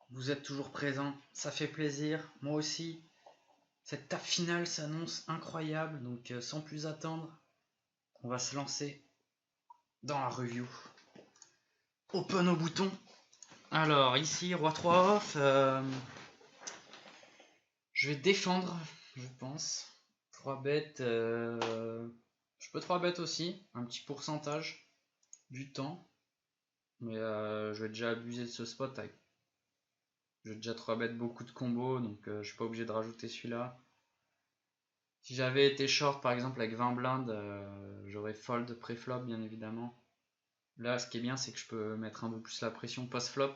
Vous êtes toujours présents, ça fait plaisir, moi aussi. Cette table finale s'annonce incroyable, donc sans plus attendre, on va se lancer dans la review. Open au bouton. Alors ici, roi 3 off, je vais défendre, je pense. 3 bêtes, je peux 3 bêtes aussi, un petit pourcentage du temps. Mais je vais déjà abuser de ce spot avec. Je vais déjà 3 bêtes beaucoup de combos, donc je suis pas obligé de rajouter celui-là. Si j'avais été short par exemple avec 20 blindes, j'aurais fold pré-flop bien évidemment. Là ce qui est bien c'est que je peux mettre un peu plus la pression post-flop.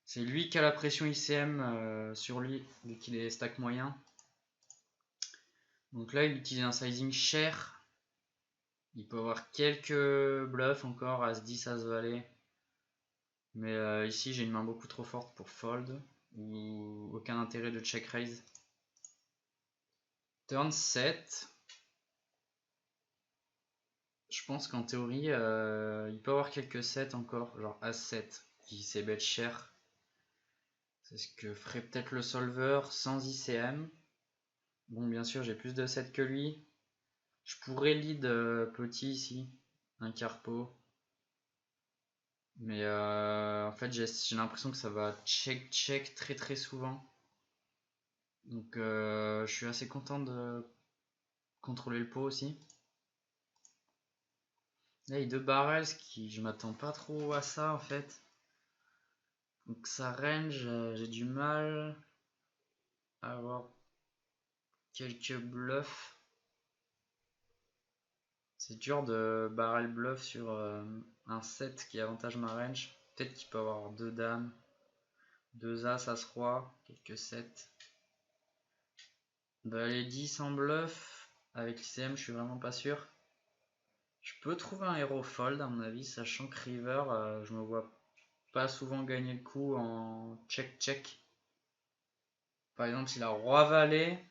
C'est lui qui a la pression ICM sur lui dès qu'il est stack moyen. Donc là il utilise un sizing cher. Il peut avoir quelques bluffs encore, As-10, As-Valet. Mais ici j'ai une main beaucoup trop forte pour fold. Ou aucun intérêt de check raise. Turn 7. Je pense qu'en théorie, il peut avoir quelques 7 encore, genre As-7, qui s'est bet cher. C'est ce que ferait peut-être le solver sans ICM. Bon, bien sûr, j'ai plus de 7 que lui. Je pourrais lead petit ici, un carpo. Mais en fait, j'ai l'impression que ça va check très très souvent. Donc je suis assez content de contrôler le pot aussi. Là, il y a 2 barrels, qui je m'attends pas trop à ça en fait. Donc ça range, j'ai du mal à avoir quelques bluffs. C'est dur de barrel bluff sur un 7 qui avantage ma range. Peut-être qu'il peut avoir 2 dames, 2 as, as roi, quelques 7. Les 10 en bluff, avec l'ICM je suis vraiment pas sûr. Je peux trouver un héros fold à mon avis, sachant que river, je me vois pas souvent gagner le coup en check. Par exemple, s'il a roi valet,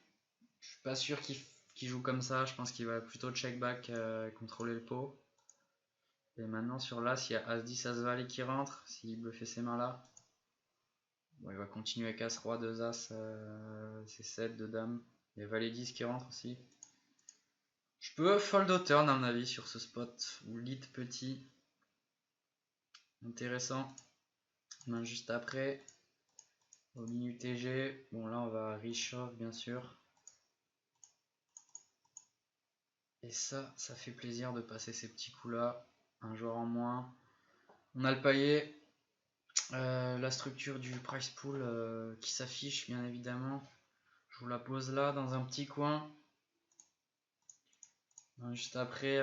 je suis pas sûr qu'il joue comme ça. Je pense qu'il va plutôt check back, contrôler le pot. Et maintenant sur l'as, il y a As-10, As-Valet qui rentre. S'il bluffait ces mains là, bon, il va continuer avec As-Roi, 2 As, c'est 7, 2 dames. Il y a Valet 10 qui rentre aussi. Je peux fold au turn à mon avis sur ce spot. Ou lead petit. Intéressant. Main juste après. Au minu TG. Bon là on va reshuffle bien sûr. Et ça fait plaisir de passer ces petits coups là. Un joueur en moins. On a le paillet. La structure du price pool qui s'affiche bien évidemment. Je vous la pose là dans un petit coin. Juste après,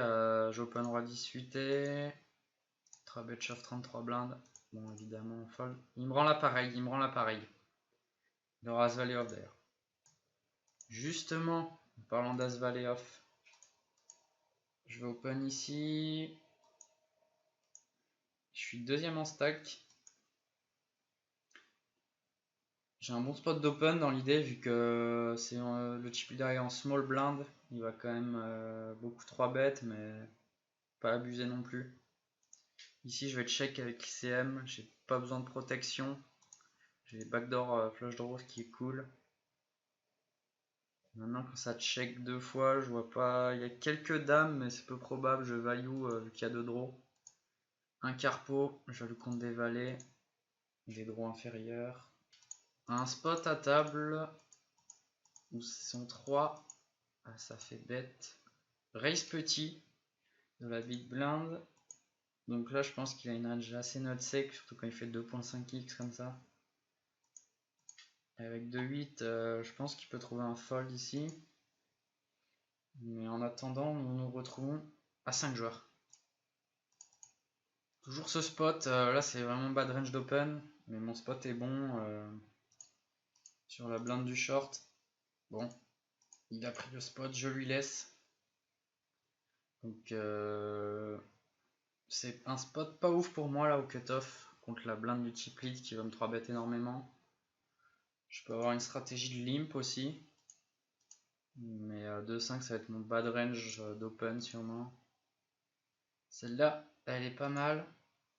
j'open roi 18 et 3 bet shove 33 blindes. Bon, évidemment, on fold. Il me rend l'appareil, Le As Valet off d'ailleurs. Justement, en parlant d'As Valet off, je vais open ici. Je suis deuxième en stack. J'ai un bon spot d'open dans l'idée, vu que c'est le chip leader est en small blind. Il va quand même beaucoup 3 bêtes, mais pas abuser non plus. Ici, je vais check avec l'ICM. J'ai pas besoin de protection. J'ai backdoor flush draw, ce qui est cool. Maintenant, quand ça check 2 fois, je vois pas. Il y a quelques dames, mais c'est peu probable. Je value vu qu'il y a 2 draws. Un carpo, je lui compte des valets. Des draws inférieurs. Un spot à table où ce sont 3. Ah, ça fait bête. Raise petit de la big blind. Donc là, je pense qu'il a une range assez not sec, surtout quand il fait 2.5x comme ça. Et avec 2-8, je pense qu'il peut trouver un fold ici. Mais en attendant, nous nous retrouvons à 5 joueurs. Toujours ce spot, là c'est vraiment bad range d'open, mais mon spot est bon sur la blinde du short. Bon, il a pris le spot, je lui laisse. Donc c'est un spot pas ouf pour moi là au cutoff contre la blinde du chip lead qui va me 3 bet énormément. Je peux avoir une stratégie de limp aussi. Mais 2-5 ça va être mon bad range d'open sûrement. Celle-là, elle est pas mal.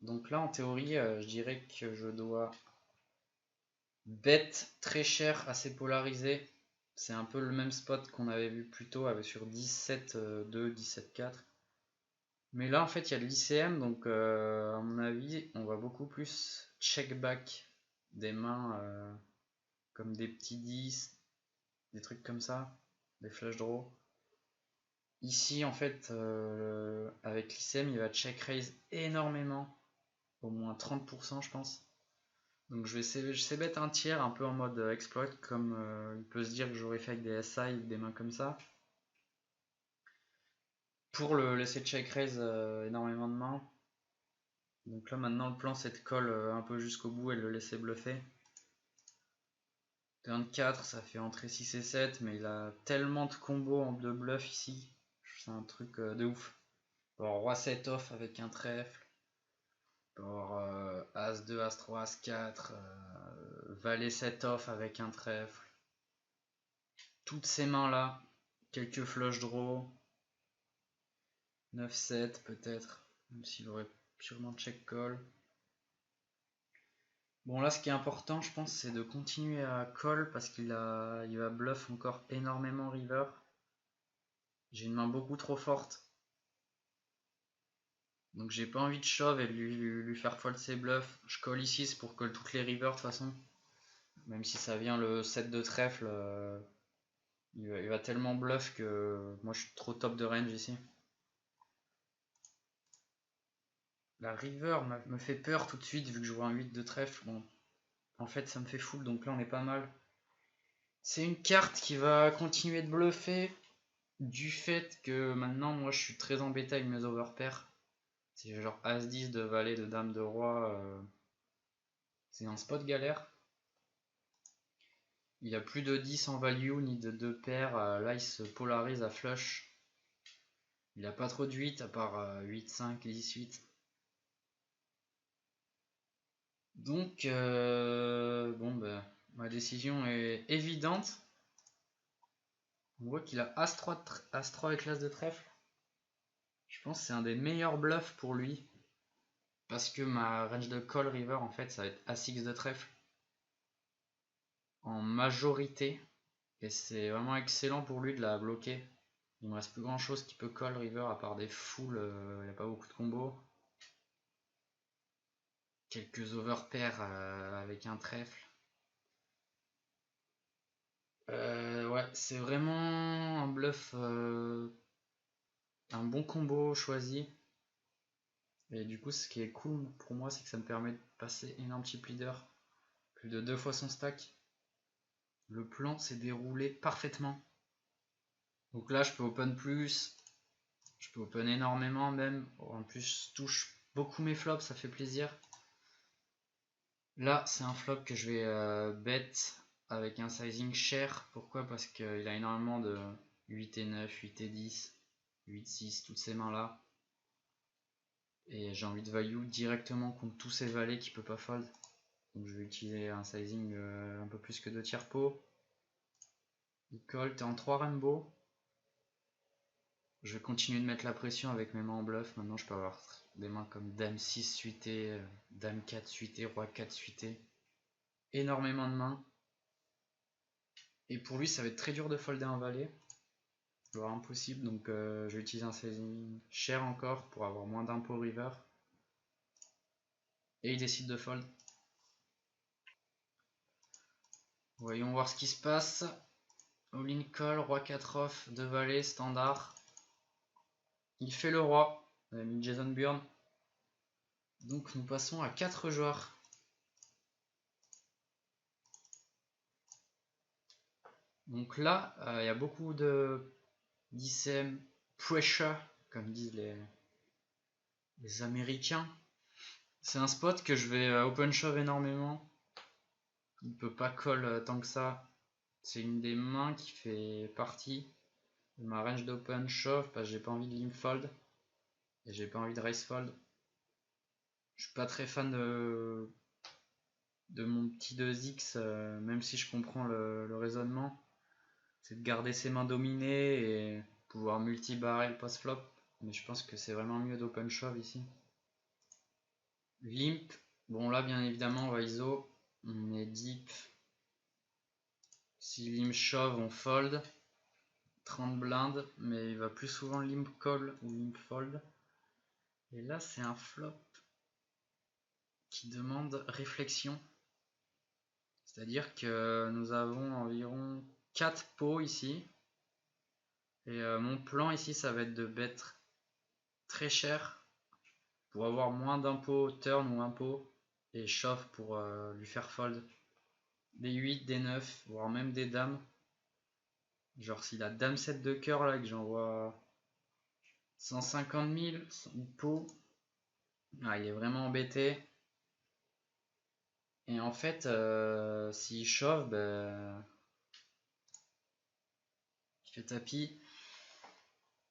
Donc là en théorie, je dirais que je dois bet très cher, assez polarisé. C'est un peu le même spot qu'on avait vu plus tôt avec sur 17-2, 17-4. Mais là en fait il y a de l'ICM, donc à mon avis on va beaucoup plus check back des mains comme des petits 10, des trucs comme ça, des flush draws. Ici en fait avec l'ICM il va check raise énormément, au moins 30% je pense. Donc je sais bet un tiers un peu en mode exploit, comme il peut se dire que j'aurais fait avec des SI ou des mains comme ça. Pour le laisser check raise énormément de mains. Donc là maintenant le plan c'est de call un peu jusqu'au bout et de le laisser bluffer. Turn 4 ça fait entrer 6 et 7, mais il a tellement de combos de bluff ici. C'est un truc de ouf. Alors, roi 7 off avec un trèfle. Pour As2, As3, As4, Valet 7 off avec un trèfle. Toutes ces mains là, quelques flush draw, 9-7 peut-être, même s'il aurait sûrement check call. Bon là ce qui est important je pense c'est de continuer à call parce il va bluff encore énormément river. J'ai une main beaucoup trop forte. Donc j'ai pas envie de shove et de lui faire fold ses bluffs. Je call ici c'est pour call toutes les rivers de toute façon. Même si ça vient le 7 de trèfle, il va tellement bluff que moi je suis trop top de range ici. La river me fait peur tout de suite vu que je vois un 8 de trèfle. Bon, en fait ça me fait full donc là on est pas mal. C'est une carte qui va continuer de bluffer du fait que maintenant moi je suis très embêté avec mes overpairs. C'est genre As-10 de valet, de dame, de roi. C'est un spot galère. Il a plus de 10 en value ni de 2 paires. Là il se polarise à flush. Il a pas trop de 8 à part 8, 5, 18. Donc bon ben ma décision est évidente. On voit qu'il a As-3, As-3 avec l'As de trèfle. Je pense que c'est un des meilleurs bluffs pour lui. Parce que ma range de call river en fait ça va être As-X de trèfle. En majorité. Et c'est vraiment excellent pour lui de la bloquer. Il me reste plus grand chose qui peut call river à part des foules, il n'y a pas beaucoup de combos. Quelques overpairs avec un trèfle. Ouais, c'est vraiment un bluff, un bon combo choisi. Et du coup, ce qui est cool pour moi, c'est que ça me permet de passer énorme chip leader. Plus de 2 fois son stack. Le plan s'est déroulé parfaitement. Donc là, je peux open plus. Je peux open énormément même. En plus, je touche beaucoup mes flops, ça fait plaisir. Là, c'est un flop que je vais bet avec un sizing cher. Pourquoi? Parce qu'il a énormément de 8 et 9, 8 et 10, 8, 6, toutes ces mains là. Et j'ai envie de value directement contre tous ces valets qui peut pas fold. Donc je vais utiliser un sizing un peu plus que 2 tiers pot. Il colle, t'es en 3 rainbow. Je vais continuer de mettre la pression avec mes mains en bluff. Maintenant je peux avoir des mains comme Dame 6 suité, Dame 4 suité, Roi 4 suité. Énormément de mains. Et pour lui ça va être très dur de folder un valet. Voire impossible, donc je vais utiliser un sizing cher encore pour avoir moins d'impôts river. Et il décide de fold. Voyons voir ce qui se passe. All-in call, roi 4 off, 2 valets, standard. Il fait le roi. On a mis Jason Burn. Donc nous passons à 4 joueurs. Donc là, il y a beaucoup de d'ICM pressure, comme disent les Américains. C'est un spot que je vais open shove énormément. Il peut pas call tant que ça. C'est une des mains qui fait partie de ma range d'open shove parce que j'ai pas envie de limp fold et j'ai pas envie de raise fold. Je suis pas très fan de de mon petit 2x, même si je comprends le raisonnement, c'est de garder ses mains dominées et pouvoir multi-barrel post-flop. Mais je pense que c'est vraiment mieux d'open shove ici. Limp, bon là bien évidemment on va ISO, on est deep. Si limp shove on fold, 30 blindes, mais il va plus souvent limp call ou limp fold. Et là c'est un flop qui demande réflexion. C'est-à-dire que nous avons environ 4 pots ici. Et mon plan ici ça va être de bet très cher pour avoir moins d'un pot turn ou un pot. Et shove pour lui faire fold. Des 8, des 9, voire même des dames. Genre si la dame 7 de cœur là que j'envoie 150 000 pot, il est vraiment embêté. Et en fait, s'il chauffe, il fait tapis.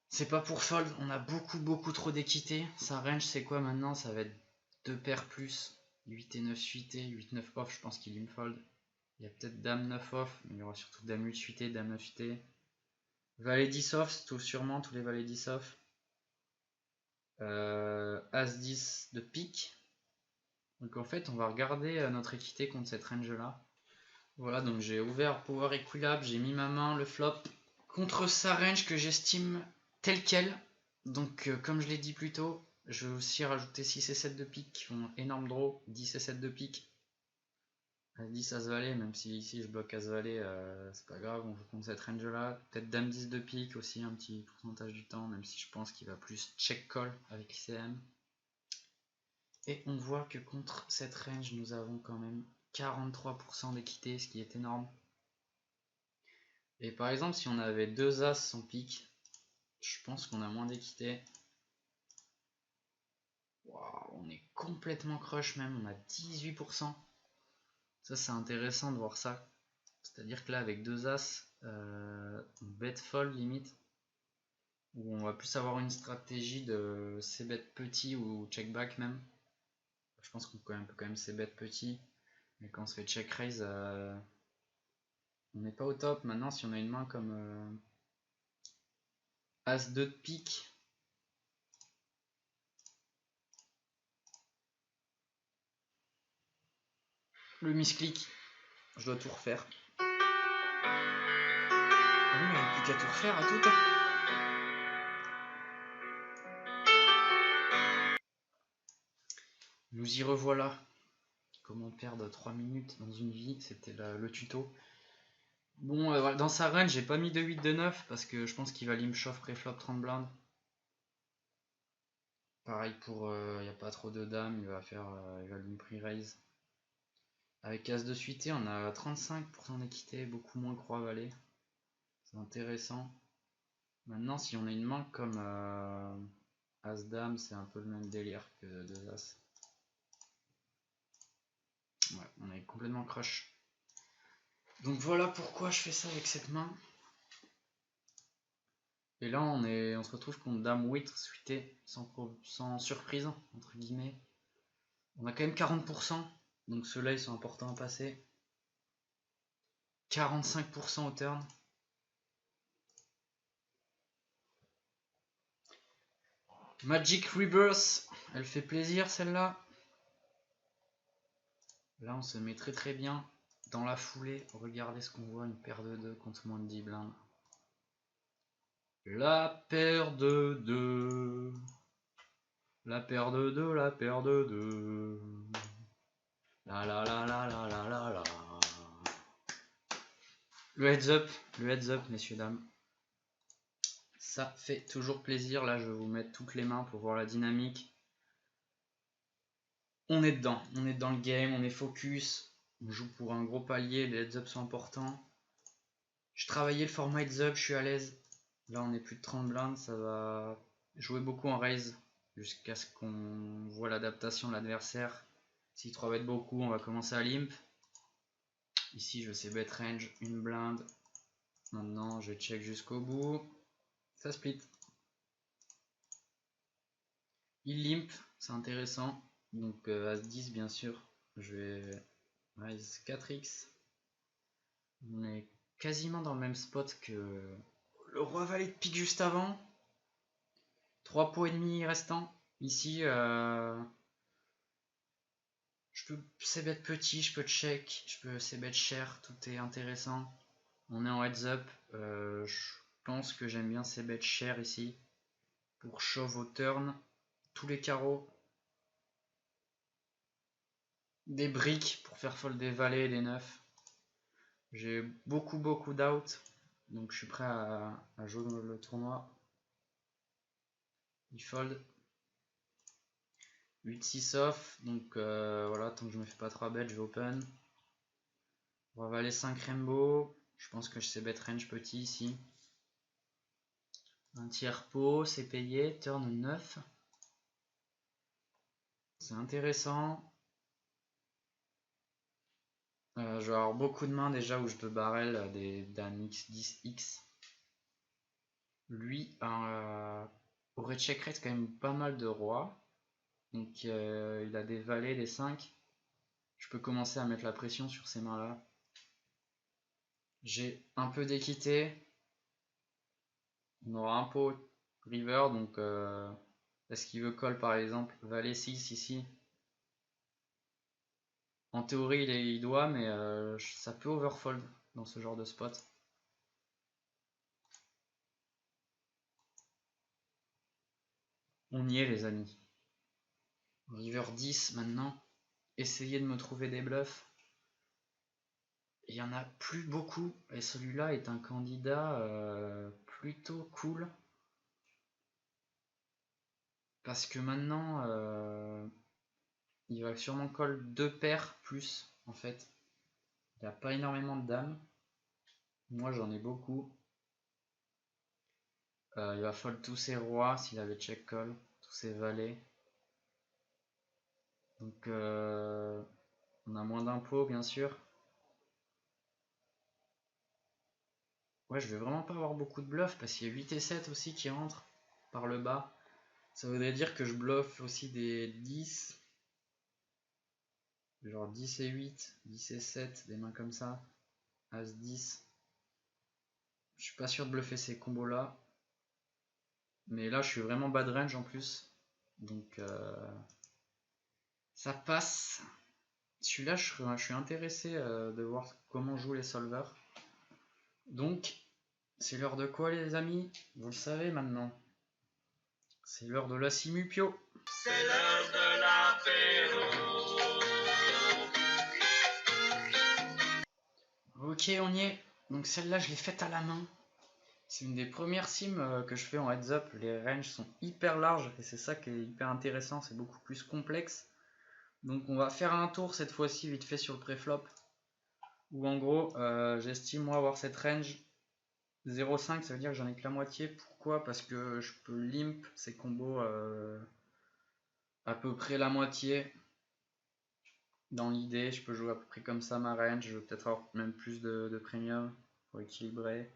C'est pas pour fold, on a beaucoup trop d'équité. Sa range c'est quoi maintenant? Ça va être 2 paires plus, 8 et 9 suités, 8, 9 off, je pense qu'il me fold. Il y a peut-être dame 9 off, mais il y aura surtout dame 8 suité, dame 9 suité. Valet 10 off, sûrement tous les valets 10 off. As 10 de pique. Donc en fait on va regarder notre équité contre cette range là. Voilà, donc j'ai ouvert Power Equilibre, j'ai mis ma main, le flop, contre sa range que j'estime telle quelle. Donc comme je l'ai dit plus tôt, je vais aussi rajouter 6 et 7 de pique qui font énorme draw, 10 et 7 de pique. 10 as valet, même si ici je bloque as valet, c'est pas grave, on joue contre cette range là. Peut-être dame 10 de pique aussi un petit pourcentage du temps, même si je pense qu'il va plus check call avec l'ICM. Et on voit que contre cette range, nous avons quand même 43% d'équité, ce qui est énorme. Et par exemple, si on avait 2 as sans pique, je pense qu'on a moins d'équité. Wow, on est complètement crush même, on a 18%. Ça c'est intéressant de voir ça. C'est-à-dire que là avec 2 as, on bet fold limite. Ou on va plus avoir une stratégie de c-bet petit ou check back même. Je pense qu'on peut quand même c-bet petit. Mais quand on se fait check raise, on n'est pas au top. Maintenant si on a une main comme as 2 de pique, le misclick, je dois tout refaire. Ah oui, il n'y a plus qu'à tout refaire à tout. Nous y revoilà. Comment perdre 3 minutes dans une vie, c'était le tuto. Bon, dans sa range, j'ai pas mis de 8 de 9 parce que je pense qu'il va limp shove préflop 30 blindes. Pareil pour, il n'y a pas trop de dames, il va limp pre-raise. Avec as de suité, on a 35% d'équité, beaucoup moins croix valet. C'est intéressant. Maintenant, si on a une main comme as dame, c'est un peu le même délire que 2 as. Ouais, on est complètement crush. Donc voilà pourquoi je fais ça avec cette main. Et là on se retrouve contre dame 8 suité sans surprise entre guillemets. On a quand même 40%, donc ceux-là ils sont importants à passer. 45% au turn. Magic Rebirth, elle fait plaisir celle-là. Là on se met très bien dans la foulée. Regardez ce qu'on voit, une paire de 2 contre moins de 10 blindes. La paire de 2. La paire de 2, la paire de 2. La la la la la la la la. Le heads up messieurs dames. Ça fait toujours plaisir. Là je vais vous mettre toutes les mains pour voir la dynamique. On est dedans le game, on est focus. On joue pour un gros palier, les heads up sont importants. Je travaillais le format heads up, je suis à l'aise. Là on est plus de 30 blindes, ça va jouer beaucoup en raise jusqu'à ce qu'on voit l'adaptation de l'adversaire. Si 3 bet beaucoup, on va commencer à limp. Ici je sais bet range, une blinde. Maintenant je check jusqu'au bout. Ça split. Il limp, c'est intéressant. Donc As 10 bien sûr, je vais Rise 4x. On est quasiment dans le même spot que le roi valet de pique juste avant. 3 pots et demi restants. Ici, je peux c-bet petit, je peux check, je peux c-bet cher, tout est intéressant. On est en heads up. Je pense que j'aime bien c-bet cher ici. Pour shove au turn. Tous les carreaux. Des briques pour faire fold des valets et des neufs. J'ai beaucoup d'out. Donc je suis prêt à jouer le tournoi. Il fold. 8-6 off. Donc voilà, tant que je me fais pas 3 bêtes, je vais open. Roi valet 5 rainbow. Je pense que je sais bet range petit ici. Un tiers pot, c'est payé. Turn 9. C'est intéressant. Je vais avoir beaucoup de mains déjà où je peux barrel des dames X10X. Lui aurait check raise quand même pas mal de rois. Donc il a des valets, des 5. Je peux commencer à mettre la pression sur ces mains là. J'ai un peu d'équité. On aura un pot river, donc est-ce qu'il veut call par exemple valet 6 ici? En théorie il doit, mais ça peut overfold dans ce genre de spot. On y est les amis. River 10 maintenant. Essayez de me trouver des bluffs. Il n'y en a plus beaucoup et celui-là est un candidat plutôt cool. Parce que maintenant il va sûrement call 2 paires plus en fait. Il n'y a pas énormément de dames. Moi j'en ai beaucoup. Il va fold tous ses rois s'il avait check call, tous ses valets. Donc on a moins d'impôts bien sûr. Ouais, je vais vraiment pas avoir beaucoup de bluffs parce qu'il y a 8 et 7 aussi qui rentrent par le bas. Ça voudrait dire que je bluffe aussi des 10. Genre 10 et 8, 10 et 7, des mains comme ça. As 10. Je suis pas sûr de bluffer ces combos là. Mais là je suis vraiment bad range en plus. Donc ça passe. Celui-là je suis intéressé de voir comment jouent les solvers. Donc c'est l'heure de quoi les amis? Vous le savez maintenant. C'est l'heure de la Simupio. C'est l'heure de l'apéro. Ok, on y est. Donc celle-là, je l'ai faite à la main. C'est une des premières sims que je fais en heads up. Les ranges sont hyper larges et c'est ça qui est hyper intéressant. C'est beaucoup plus complexe. Donc on va faire un tour cette fois-ci vite fait sur le préflop. Où en gros, j'estime moi avoir cette range 0,5. Ça veut dire que j'en ai que la moitié. Pourquoi? Parce que je peux limp ces combos à peu près la moitié. Dans l'idée, je peux jouer à peu près comme ça ma range. Je vais peut-être avoir même plus de premium pour équilibrer.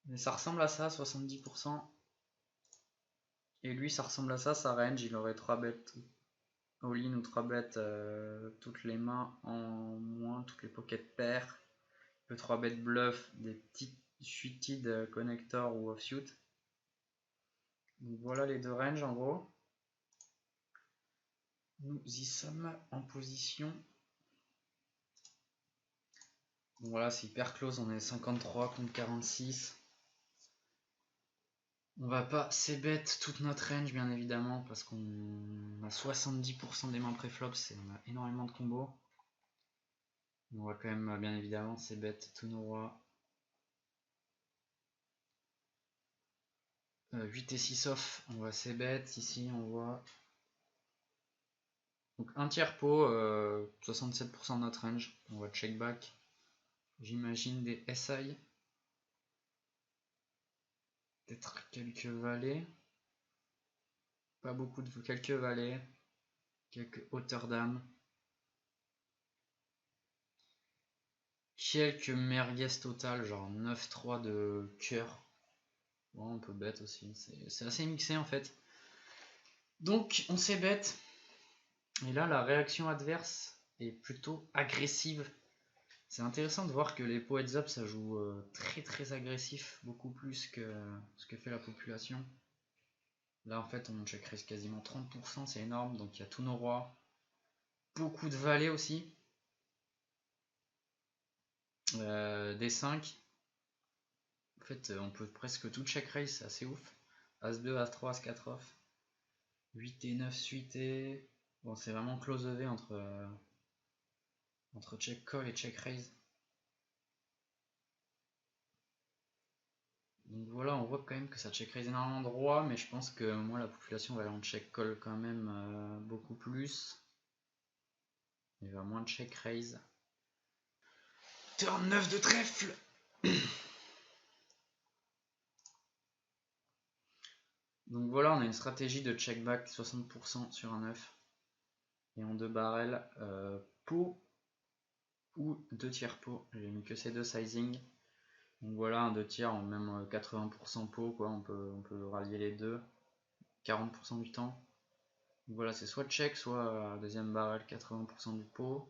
Mais ça ressemble à ça, 70%. Et lui, ça ressemble à ça, sa range. Il aurait 3 bêtes all-in ou 3 bêtes toutes les mains en moins, toutes les pocket pairs. Il peut 3 bêtes bluff, des petites suited connector ou offsuit. Donc voilà les deux ranges en gros. Nous y sommes en position. Donc voilà, c'est hyper close, on est 53 contre 46. On va pas c-bet toute notre range bien évidemment parce qu'on a 70% des mains préflop, on a énormément de combos. On va quand même bien évidemment c-bet tous nos rois. 8 et 6 off, on va c-bet, ici on voit. Donc un tiers pot, 67% de notre range, on va check back. J'imagine des SI. Peut-être quelques valets. Pas beaucoup de quelques valets. Quelques hauteurs d'âme. Quelques merguez total, genre 9-3 de cœur. Bon, on peut bet aussi, c'est assez mixé en fait. Donc on s'est bet. Et là la réaction adverse est plutôt agressive. C'est intéressant de voir que les pots heads up ça joue très très agressif, beaucoup plus que ce que fait la population. Là en fait on check raise quasiment 30%, c'est énorme, donc il y a tous nos rois, beaucoup de valets aussi, des 5. En fait on peut presque tout check raise, c'est assez ouf. As2, As3, As4 off, 8 et 9 suité. Bon c'est vraiment close EV entre check call et check raise. Donc voilà, on voit quand même que ça check raise énormément de rois, mais je pense que moi la population va aller en check call quand même beaucoup plus. Il va moins check raise. Turn 9 de trèfle. Donc voilà, on a une stratégie de check back 60% sur un 9. Et en 2 barrels, pot ou 2 tiers pot. J'ai mis que ces deux sizing. Donc voilà, un 2 tiers, même 80% pot, quoi. On peut rallier les deux. 40% du temps. Donc voilà, c'est soit check, soit deuxième barrel, 80% du pot.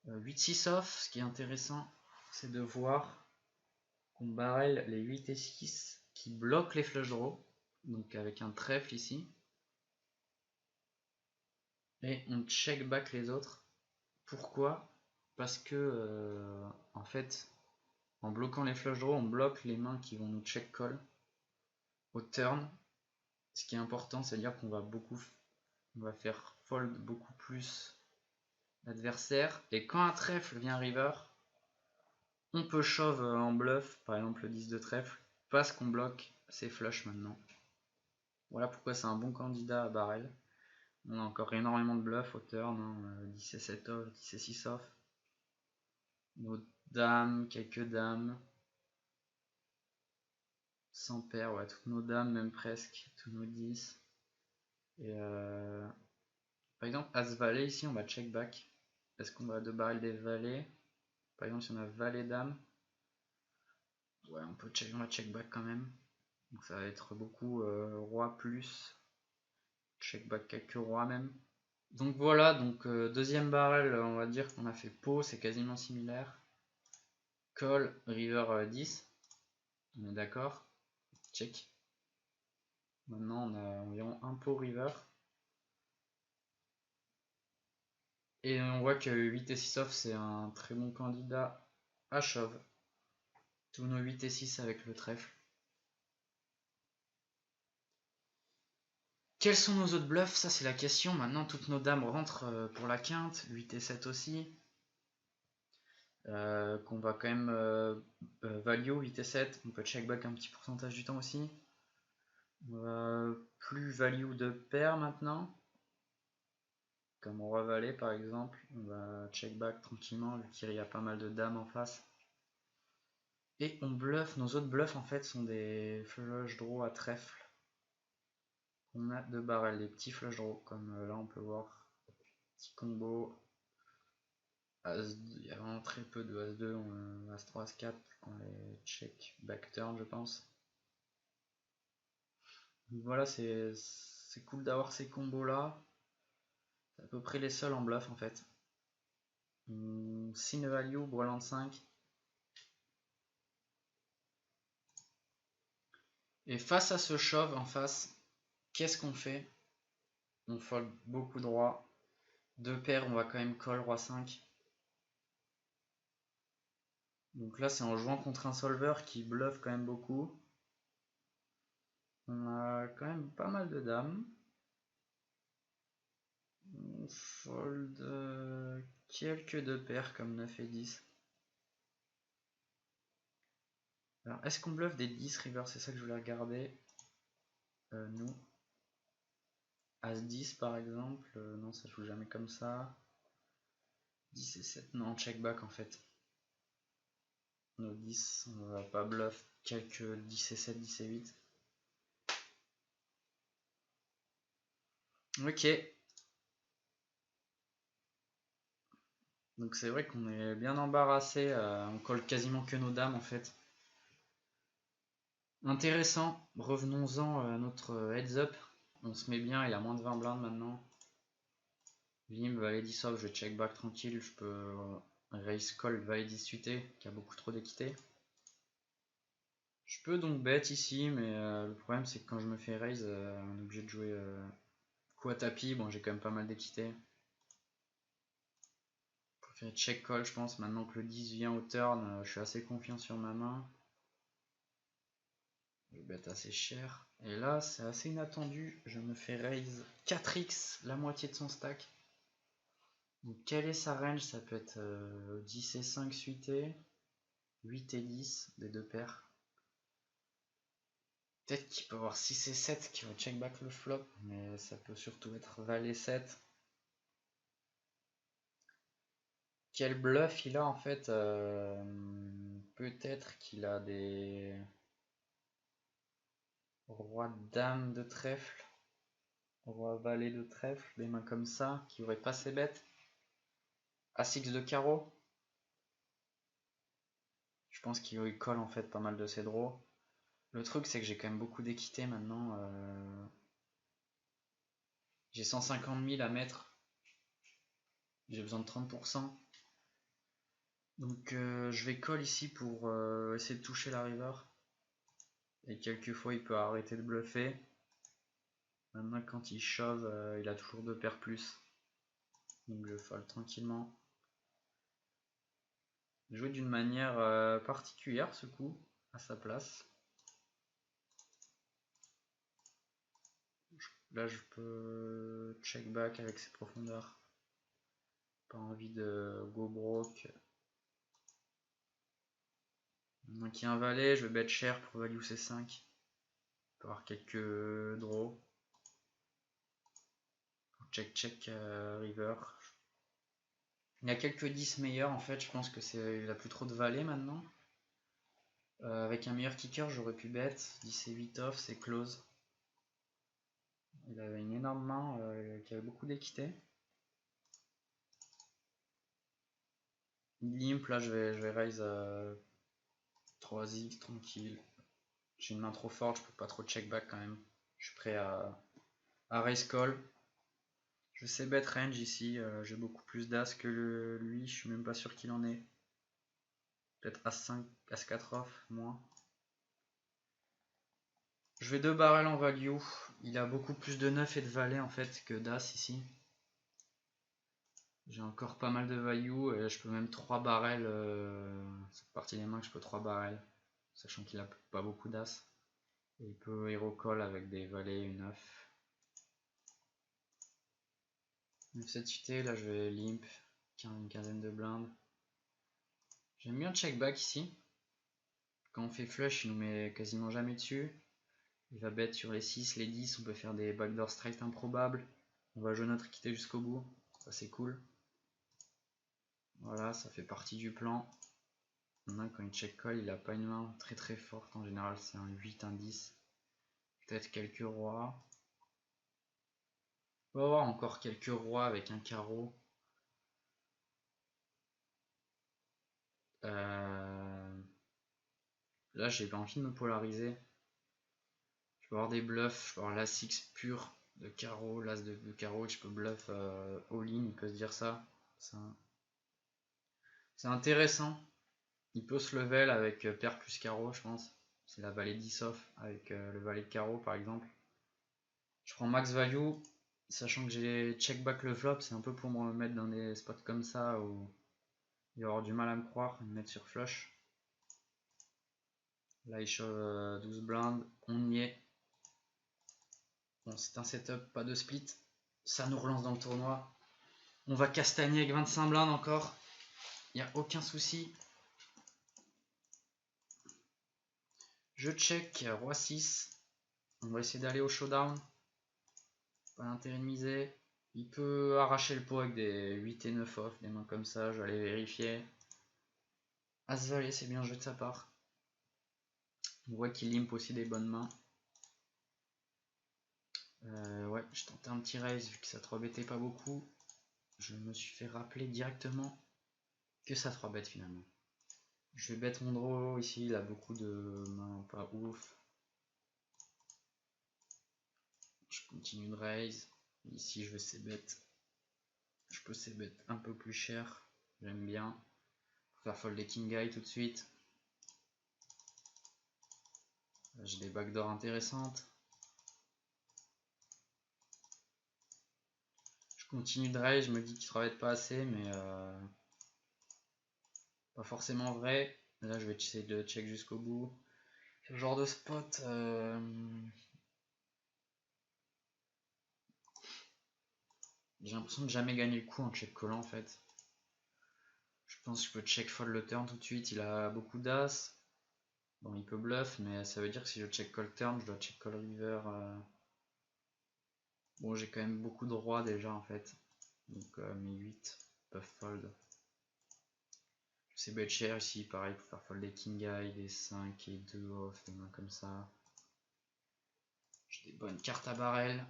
8-6 off, ce qui est intéressant, c'est de voir qu'on barrel les 8 et 6 qui bloquent les flush draws, donc avec un trèfle ici, et on check back les autres. Pourquoi? Parce que en fait, en bloquant les flush draws, on bloque les mains qui vont nous check call au turn. Ce qui est important, c'est à dire qu'on va faire fold beaucoup plus l'adversaire, et quand un trèfle vient river, on peut shove en bluff, par exemple le 10 de trèfle, parce qu'on bloque ses flushs maintenant. Voilà pourquoi c'est un bon candidat à barrel. On a encore énormément de bluffs au turn, 10 et 7 off, 10 et 6 off. Nos dames, quelques dames. Sans paire, ouais, toutes nos dames, même presque, tous nos 10. Et par exemple, As valet, ici on va check back. Est-ce qu'on va de barrel des valets? Par exemple, si on a valet dame, ouais, on va check back quand même. Donc ça va être beaucoup roi plus, check back quelques rois même. Donc voilà, donc deuxième barrel, on va dire qu'on a fait pot, c'est quasiment similaire. Call, river 10, on est d'accord, check. Maintenant on a environ un pot river. Et on voit que 8 et 6 off c'est un très bon candidat à shove. Tous nos 8 et 6 avec le trèfle. Quels sont nos autres bluffs? Ça c'est la question. Maintenant toutes nos dames rentrent pour la quinte, 8 et 7 aussi. Qu'on va quand même value 8 et 7. On peut check back un petit pourcentage du temps aussi. Plus value de paire maintenant. Comme roi valet par exemple. On va check back tranquillement vu qu'il y a pas mal de dames en face. Et on bluffe. Nos autres bluffs en fait sont des flush draws à trèfle. On a deux barrels, des petits flush draws. Comme là on peut voir. Petit combo. As, il y a vraiment très peu de As2, As3, As4 qu'on les check back turn je pense. Donc voilà, c'est cool d'avoir ces combos là. C'est à peu près les seuls en bluff en fait. Sin value, Breland 5. Et face à ce shove en face, qu'est-ce qu'on fait? On fold beaucoup de rois. Deux paires, on va quand même call roi 5. Donc là, c'est en jouant contre un solver qui bluffe quand même beaucoup. On a quand même pas mal de dames. On fold quelques deux paires comme 9 et 10. Alors, est-ce qu'on bluffe des 10 river? C'est ça que je voulais regarder. Nous. As 10 par exemple. Non, ça joue jamais comme ça. 10 et 7. Non, check back en fait. Nos 10, on va pas bluff quelques 10 et 7, 10 et 8. Ok. Donc c'est vrai qu'on est bien embarrassé. On colle quasiment que nos dames en fait. Intéressant. Revenons-en à notre heads up. On se met bien, il y a moins de 20 blindes maintenant. Limp, valet 10 off, je check back tranquille, je peux raise call valet 10 suité qui a beaucoup trop d'équité. Je peux donc bet ici, mais le problème c'est que quand je me fais raise, on est obligé de jouer coup à tapis. Bon, j'ai quand même pas mal d'équité. Je préfère check call, je pense. Maintenant que le 10 vient au turn, je suis assez confiant sur ma main. Je bet assez cher. Et là, c'est assez inattendu. Je me fais raise 4x, la moitié de son stack. Donc, quelle est sa range? Ça peut être 10 et 5 suité, 8 et 10 des deux paires. Peut-être qu'il peut avoir 6 et 7 qui va check back le flop, mais ça peut surtout être valet 7. Quel bluff il a en fait? Peut-être qu'il a des roi dame de trèfle, roi valet de trèfle, des mains comme ça qui auraient pas ses bêtes. As-X de carreau. Je pense qu'il colle en fait pas mal de ses draws. Le truc c'est que j'ai quand même beaucoup d'équité maintenant. J'ai 150 000 à mettre. J'ai besoin de 30%. Donc je vais call ici pour essayer de toucher la river. Et quelquefois il peut arrêter de bluffer. Maintenant quand il shove, il a toujours deux paires plus. Donc je fold tranquillement. Jouer d'une manière particulière ce coup, à sa place. Là je peux check back avec ses profondeurs. Pas envie de go broke. Maintenant qu'il y a un valet, je vais bet cher pour value C5. Il peut avoir quelques draws. Check check river. Il y a quelques 10 meilleurs en fait, je pense que il a plus trop de valets maintenant. Avec un meilleur kicker, j'aurais pu bet 10 et 8 off, c'est close. Il avait une énorme main qui avait beaucoup d'équité. Limp, là je vais raise 3x tranquille. J'ai une main trop forte, je peux pas trop check back quand même. Je suis prêt à raise call. Je sais bet range ici, j'ai beaucoup plus d'as que lui, je suis même pas sûr qu'il en ait. Peut-être As5, As4 off, moins. Je vais 2 barrels en value. Il a beaucoup plus de 9 et de valet en fait que d'as ici. J'ai encore pas mal de value et je peux même 3 barrels. C'est partie des mains que je peux 3 barrels. Sachant qu'il a pas beaucoup d'as. Et il peut hero call avec des valets et une 9. 9-7 suité, là je vais limp. Une quinzaine de blindes. J'aime bien check back ici. Quand on fait flush, il nous met quasiment jamais dessus. Il va bet sur les 6, les 10, on peut faire des backdoor straight improbables. On va jouer notre équité jusqu'au bout, ça c'est cool. Voilà, ça fait partie du plan. Maintenant quand il check call, il a pas une main très très forte, en général c'est un 8, un 10. Peut-être quelques rois. On va avoir encore quelques rois avec un carreau. Là j'ai pas envie de me polariser. Je peux avoir des bluffs, je peux avoir l'As-X pur de carreau, l'As de carreau, et je peux bluff all-in, il peut se dire ça. C'est intéressant. Il peut se level avec paire plus carreau, je pense. C'est la valet 10 off avec le valet de carreau par exemple. Je prends max value, sachant que j'ai check back le flop, c'est un peu pour me mettre dans des spots comme ça où il va avoir du mal à me croire, me mettre sur flush. Là il shove 12 blindes, on y est. Bon, c'est un setup, pas de split. Ça nous relance dans le tournoi. On va castagner avec 25 blindes encore. Il n'y a aucun souci. Je check roi 6. On va essayer d'aller au showdown. Pas d'intérêt de miser. Il peut arracher le pot avec des 8 et 9 off, des mains comme ça, je vais aller vérifier. As valet, c'est bien joué de sa part. On voit qu'il limp aussi des bonnes mains. Ouais, je tentais un petit raise vu que ça 3 bêtait pas beaucoup. Je me suis fait rappeler directement que ça 3 bête finalement. Je vais bet mon draw ici, il a beaucoup de mains pas ouf. Je continue de raise. Ici je vais c bet. Je peux ces bêtes un peu plus cher. J'aime bien. Faire fold des king high tout de suite. J'ai des backdoors intéressantes. Je continue de raise, je me dis qu'il ne travaille pas assez, mais pas forcément vrai. Là, je vais essayer de check jusqu'au bout. Ce genre de spot. J'ai l'impression de jamais gagner le coup en check collant en fait. Je pense que je peux check fold le turn tout de suite. Il a beaucoup d'as. Bon, il peut bluff, mais ça veut dire que si je check call turn, je dois check call river. Bon, j'ai quand même beaucoup de rois déjà en fait. Donc mes 8 peuvent fold. Je sais bet cher ici, pareil, pour faire fold des king high, des 5 et 2 off, des mains comme ça. J'ai des bonnes cartes à barrel.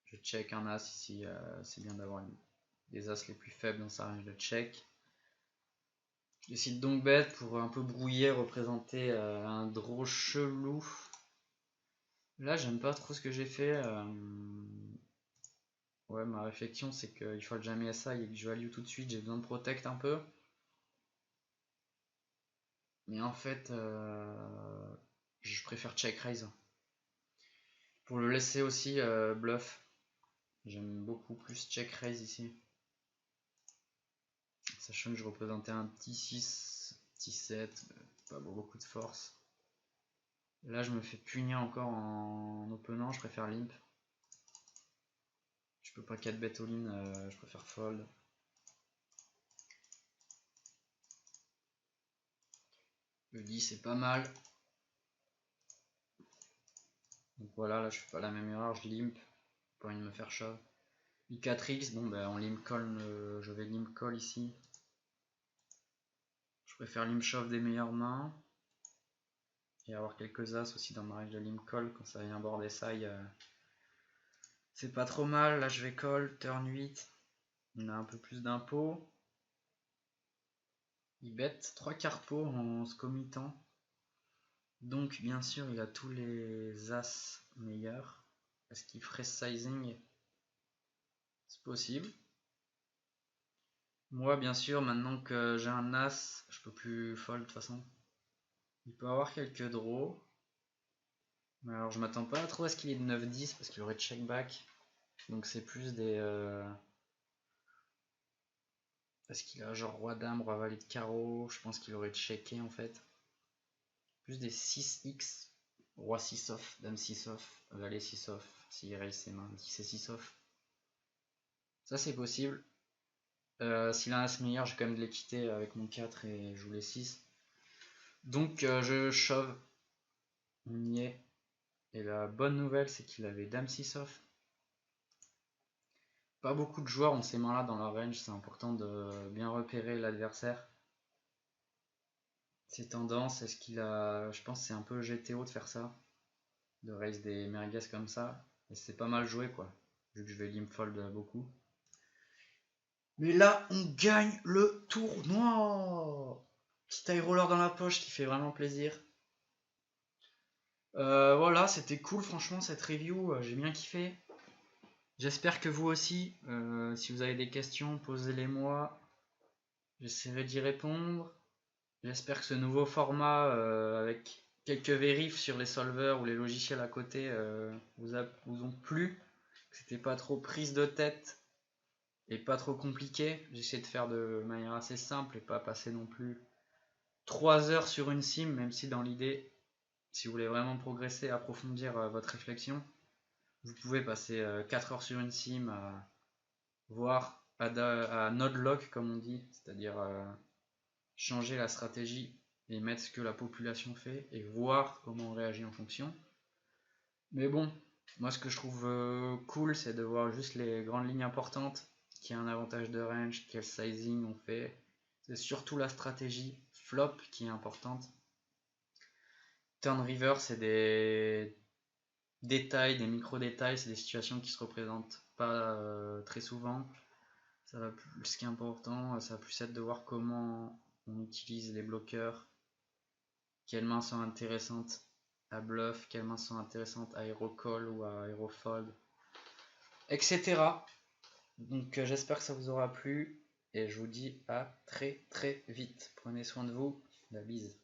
Je check un as ici, c'est bien d'avoir des as les plus faibles dans sa range de check. Je décide donc bet pour un peu brouiller, représenter un draw chelou. Là, j'aime pas trop ce que j'ai fait. Ouais, ma réflexion, c'est qu'il faut jamais ça, il y a que je value tout de suite, j'ai besoin de protect un peu. Mais en fait, je préfère check raise. Pour le laisser aussi bluff. J'aime beaucoup plus check raise ici. Sachant que je représentais un petit 6, petit 7, pas beaucoup de force. Là, je me fais punir encore en openant, je préfère limp. Je peux pas 4 bet all-in, je préfère fold. Le 10 c'est pas mal. Donc voilà, là je fais pas la même erreur, je limp. Pas envie de me faire shove. I4x, bon ben on limp call, je vais limp call ici. Je préfère limp shove des meilleures mains. Et avoir quelques as aussi dans ma range de limp call quand ça vient border side. C'est pas trop mal, là je vais call, turn 8. On a un peu plus d'impôts. Il bet 3 cartes pot en se committant. Donc bien sûr il a tous les as meilleurs. Est-ce qu'il ferait sizing? C'est possible. Moi bien sûr maintenant que j'ai un as, je peux plus fold de toute façon. Il peut avoir quelques draws. Mais alors je m'attends pas trop à ce qu'il ait de 9-10 parce qu'il aurait check back. Donc c'est plus des... Parce qu'il a genre roi dame, roi valet de carreau. Je pense qu'il aurait checké en fait. Plus des 6x. Roi 6 off, dame 6 off, valet 6 off. S'il raise ses mains, 10 et 6 off. Ça c'est possible. S'il a un as meilleur, j'ai quand même de l'équité avec mon 4 et je joue les 6. Donc je shove. On y est. Et la bonne nouvelle, c'est qu'il avait dame 6 off. Pas beaucoup de joueurs ont ces mains là dans leur range, c'est important de bien repérer l'adversaire. Ses tendances, est-ce qu'il a. Je pense que c'est un peu GTO de faire ça. De raise des merguez comme ça. Et c'est pas mal joué quoi. Vu que je vais limp fold beaucoup. Mais là, on gagne le tournoi. Petit high roller dans la poche qui fait vraiment plaisir. Voilà, c'était cool franchement cette review, j'ai bien kiffé. J'espère que vous aussi, si vous avez des questions, posez-les moi. J'essaierai d'y répondre. J'espère que ce nouveau format avec quelques vérifs sur les solvers ou les logiciels à côté vous ont plu. Que c'était pas trop prise de tête et pas trop compliqué. J'essaie de faire de manière assez simple et pas passer non plus 3 heures sur une sim, même si dans l'idée, si vous voulez vraiment progresser, approfondir votre réflexion, vous pouvez passer 4 heures sur une sim à voir à node lock comme on dit, c'est-à-dire changer la stratégie et mettre ce que la population fait et voir comment on réagit en fonction. Mais bon, moi ce que je trouve cool, c'est de voir juste les grandes lignes importantes, qui a un avantage de range, quel sizing on fait. C'est surtout la stratégie flop qui est importante. Turn river, c'est des détails, des micro-détails, c'est des situations qui se représentent pas très souvent. Ça va plus, ce qui est important, ça va plus être de voir comment on utilise les bloqueurs, quelles mains sont intéressantes à bluff, quelles mains sont intéressantes à hero call ou à hero fold, etc. Donc j'espère que ça vous aura plu et je vous dis à très très vite. Prenez soin de vous. La bise.